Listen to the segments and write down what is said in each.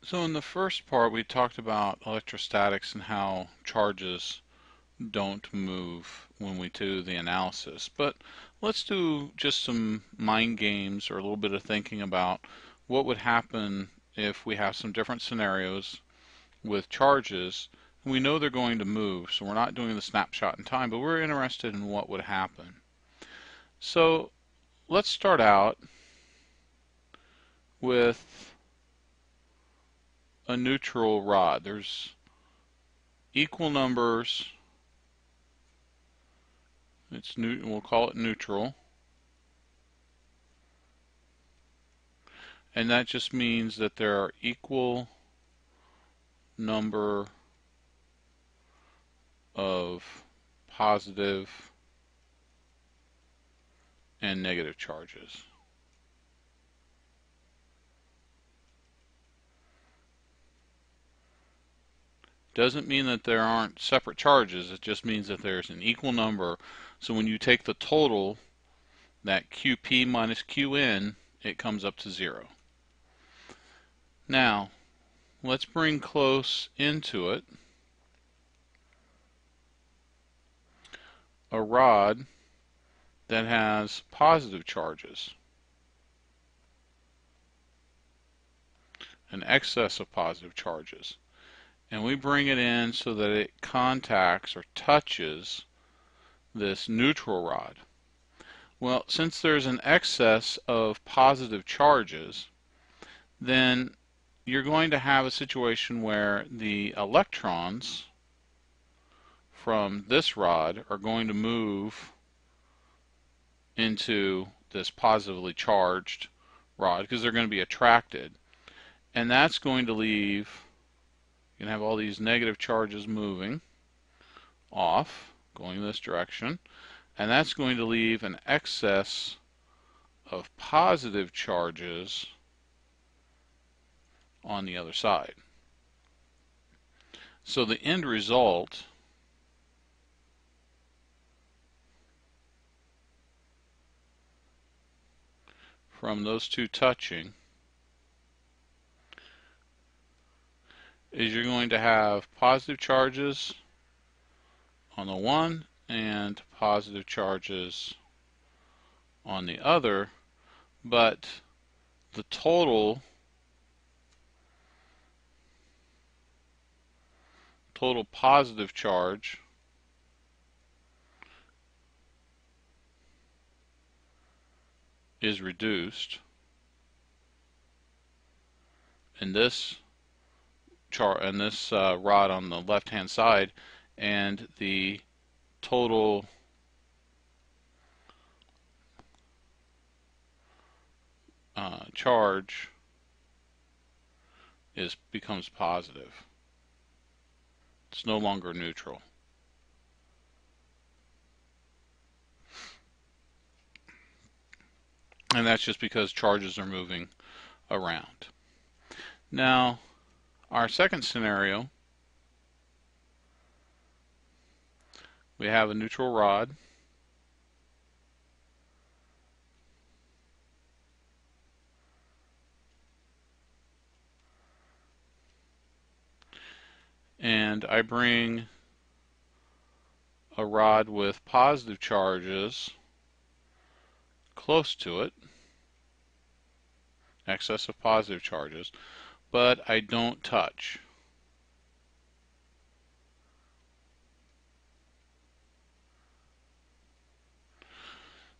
So in the first part we talked about electrostatics and how charges don't move when we do the analysis. But let's do just some mind games or a little bit of thinking about what would happen if we have some different scenarios with charges. We know they're going to move, so we're not doing the snapshot in time, but we're interested in what would happen. So let's start out with a neutral rod. There's equal numbers. We'll call it neutral. And that just means that there are equal number of positive and negative charges. Doesn't mean that there aren't separate charges, it just means that there's an equal number. So when you take the total, that QP minus QN, it comes up to 0. Now, let's bring close into it a rod that has positive charges, an excess of positive charges. And we bring it in so that it contacts or touches this neutral rod. Well, since there's an excess of positive charges, then you're going to have a situation where the electrons from this rod are going to move into this positively charged rod because they're going to be attracted. And that's going to leave, you can have all these negative charges moving off, going this direction, and that's going to leave an excess of positive charges on the other side. So the end result from those two touching is you're going to have positive charges on the one and positive charges on the other, but the total positive charge is reduced in this rod on the left hand side, and the total charge becomes positive. It's no longer neutral. And that's just because charges are moving around. Now, our second scenario, we have a neutral rod. And I bring a rod with positive charges close to it, excess of positive charges, but I don't touch.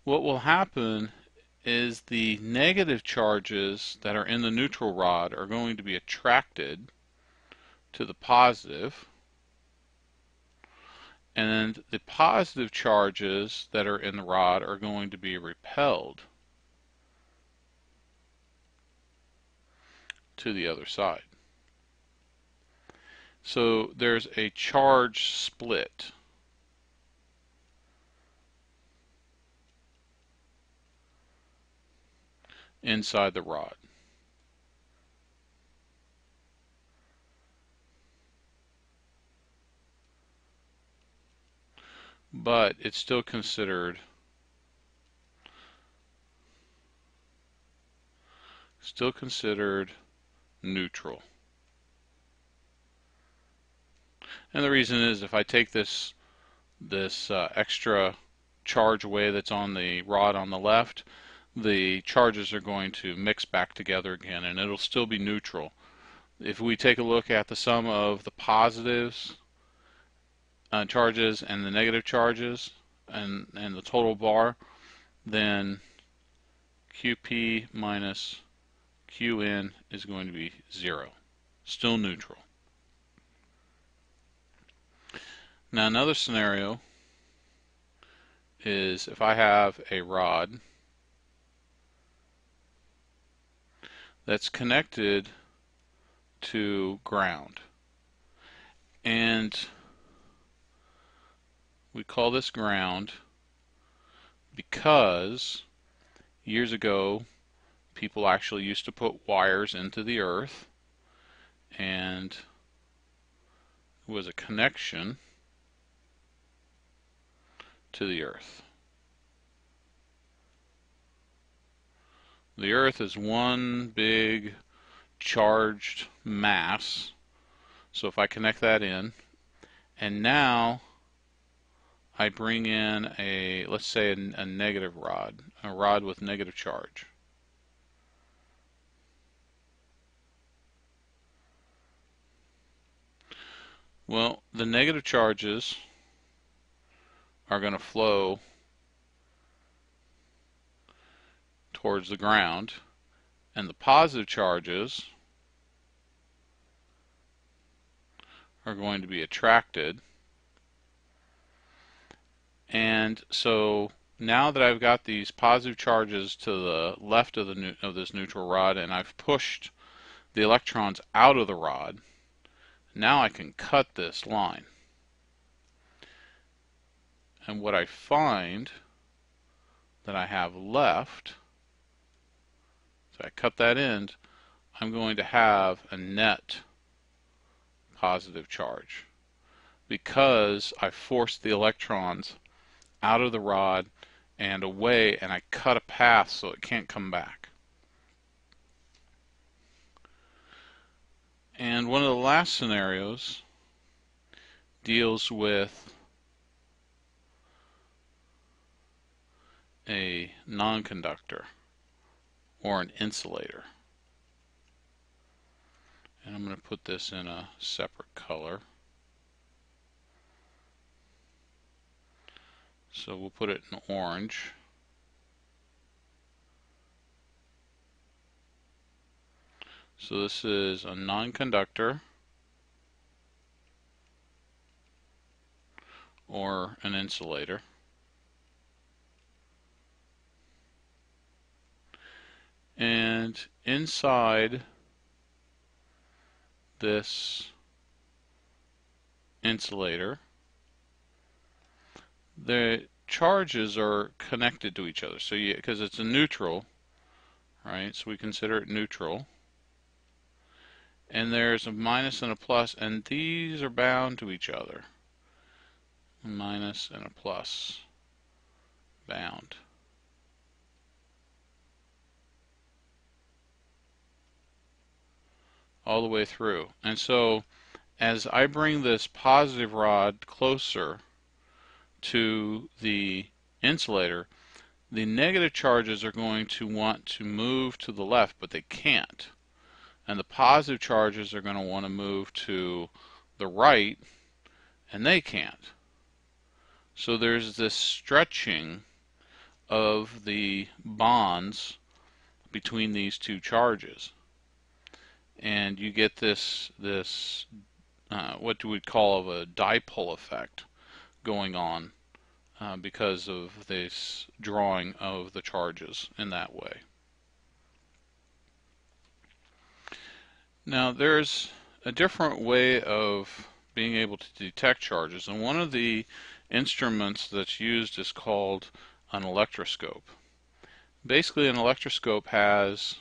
What will happen is the negative charges that are in the neutral rod are going to be attracted to the positive, and the positive charges that are in the rod are going to be repelled to the other side. So there's a charge split. Inside the rod. But it's still considered neutral. And the reason is if I take this extra charge away that's on the rod on the left, the charges are going to mix back together again and it'll still be neutral. If we take a look at the sum of the positives charges and the negative charges and the total bar, then QP minus QN is going to be 0, still neutral. Now another scenario is if I have a rod that's connected to ground, and we call this ground because years ago people actually used to put wires into the earth, and it was a connection to the earth. The earth is one big charged mass, so if I connect that in, and now I bring in a, let's say a negative rod, a rod with negative charge. Well, the negative charges are going to flow towards the ground, and the positive charges are going to be attracted. And so now that I've got these positive charges to the left of this neutral rod, and I've pushed the electrons out of the rod, now I can cut this line. And what I find that I have left, so I cut that end, I'm going to have a net positive charge because I forced the electrons out of the rod and away, and I cut a path so it can't come back. And one of the last scenarios deals with a non-conductor or an insulator. And I'm going to put this in a separate color. So we'll put it in orange. So this is a non-conductor or an insulator. And inside this insulator, the charges are connected to each other. So because it's a neutral, right? So we consider it neutral. And there's a minus and a plus, and these are bound to each other. A minus and a plus bound. All the way through. And so as I bring this positive rod closer to the insulator, the negative charges are going to want to move to the left, but they can't. And the positive charges are going to want to move to the right, and they can't. So there's this stretching of the bonds between these two charges. And you get this what we call a dipole effect going on because of this drawing of the charges in that way. Now there's a different way of being able to detect charges, and one of the instruments that's used is called an electroscope. Basically, an electroscope has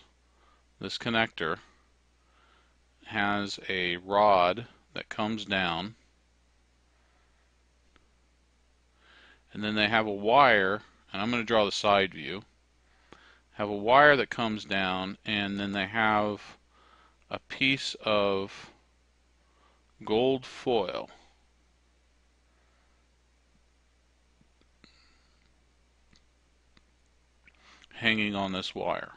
this connector, has a rod that comes down, and then they have a wire, and I'm going to draw the side view, have a wire that comes down, and then they have a piece of gold foil hanging on this wire.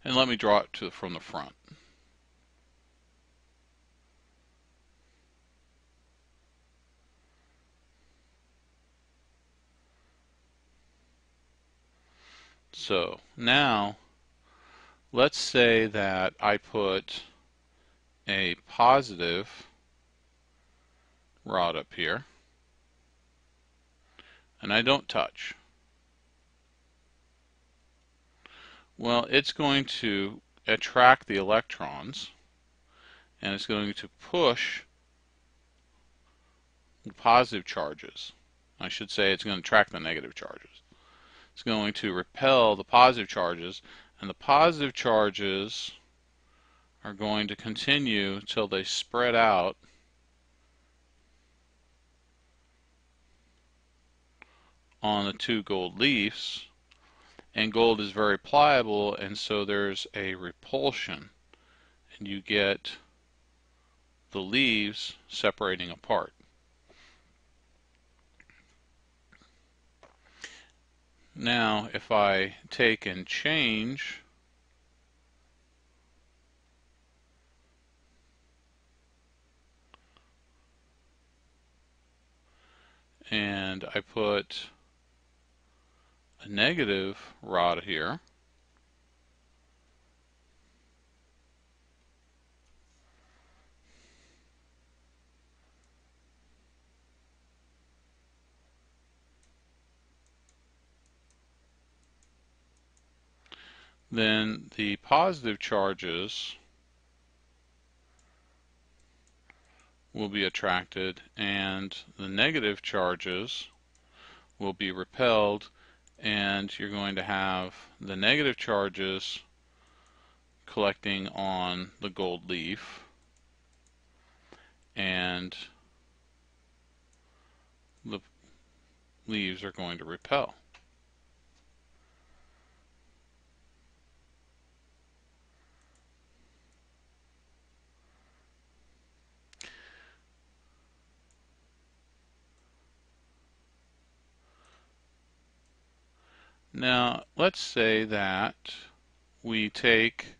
And let me draw it from the front. So now let's say that I put a positive rod up here and I don't touch. Well, it's going to attract the electrons and it's going to push the positive charges. I should say it's going to attract the negative charges. It's going to repel the positive charges, and the positive charges are going to continue till they spread out on the two gold leaves. And gold is very pliable, and so there's a repulsion, and you get the leaves separating apart. Now, if I take and change and I put a negative rod here, then the positive charges will be attracted and the negative charges will be repelled, and you're going to have the negative charges collecting on the gold leaf and the leaves are going to repel. Now, let's say that we take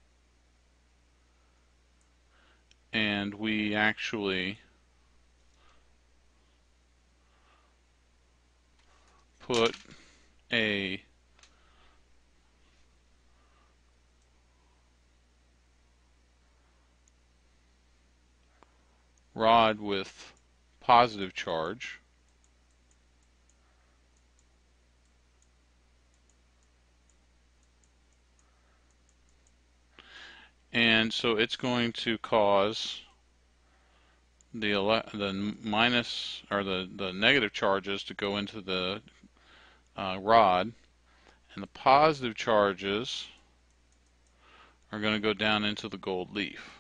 and we actually put a rod with positive charge and so it's going to cause the minus or the negative charges to go into the rod, and the positive charges are going to go down into the gold leaf.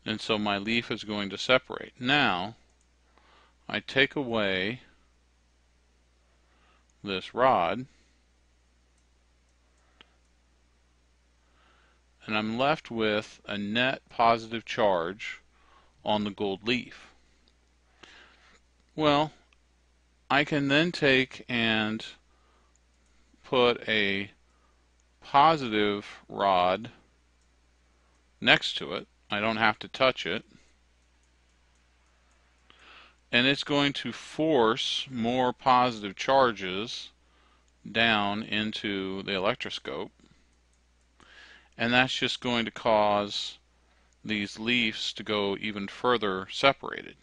And so my leaf is going to separate. Now, I take away this rod, and I'm left with a net positive charge on the gold leaf. Well, I can then take and put a positive rod next to it. I don't have to touch it. And it's going to force more positive charges down into the electroscope. And that's just going to cause these leaves to go even further separated.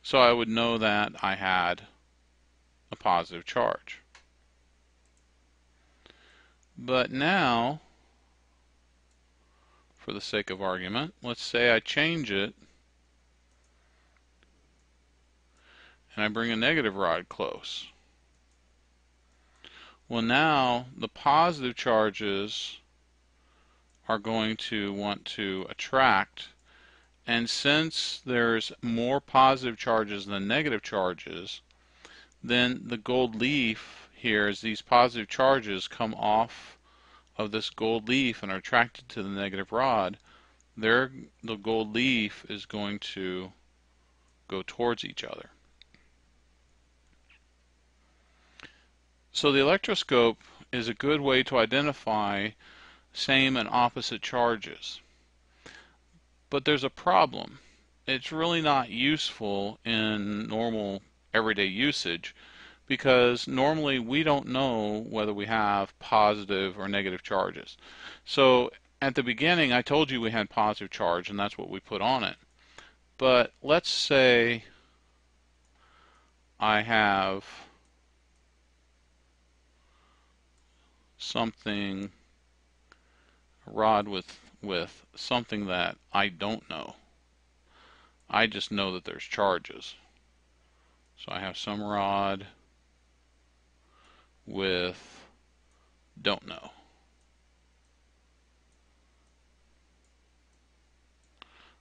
So I would know that I had a positive charge. But now, for the sake of argument, let's say I change it and I bring a negative rod close. Well, now the positive charges are going to want to attract, and since there's more positive charges than negative charges, then the gold leaf here is these positive charges come off of this gold leaf and are attracted to the negative rod. The gold leaf is going to go towards each other. So the electroscope is a good way to identify same and opposite charges. But there's a problem. It's really not useful in normal everyday usage because normally we don't know whether we have positive or negative charges. So at the beginning I told you we had positive charge and that's what we put on it. But let's say I have something, a rod with something that I don't know. I just know that there's charges. So I have some rod with don't know.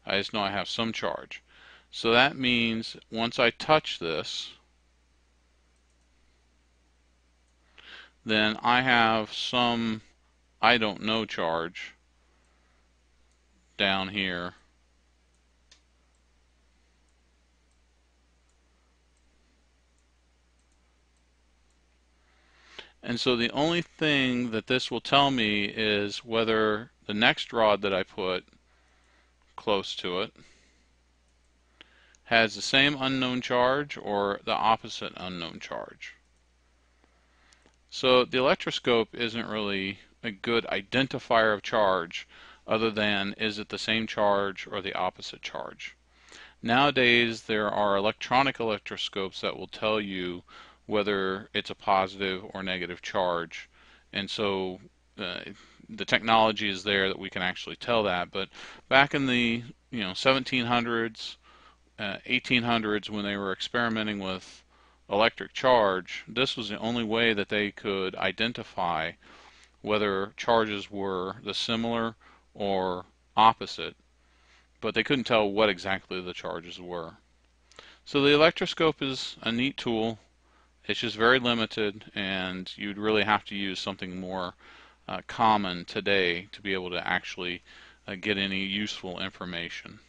I just know I have some charge. So that means once I touch this, then I have some I don't know charge down here. And so the only thing that this will tell me is whether the next rod that I put close to it has the same unknown charge or the opposite unknown charge. So the electroscope isn't really a good identifier of charge other than is it the same charge or the opposite charge. Nowadays there are electronic electroscopes that will tell you whether it's a positive or negative charge, and so the technology is there that we can actually tell that. But back in the 1700s, 1800s, when they were experimenting with electric charge, this was the only way that they could identify whether charges were the similar or opposite, but they couldn't tell what exactly the charges were. So the electroscope is a neat tool. It's just very limited, and you'd really have to use something more common today to be able to actually get any useful information.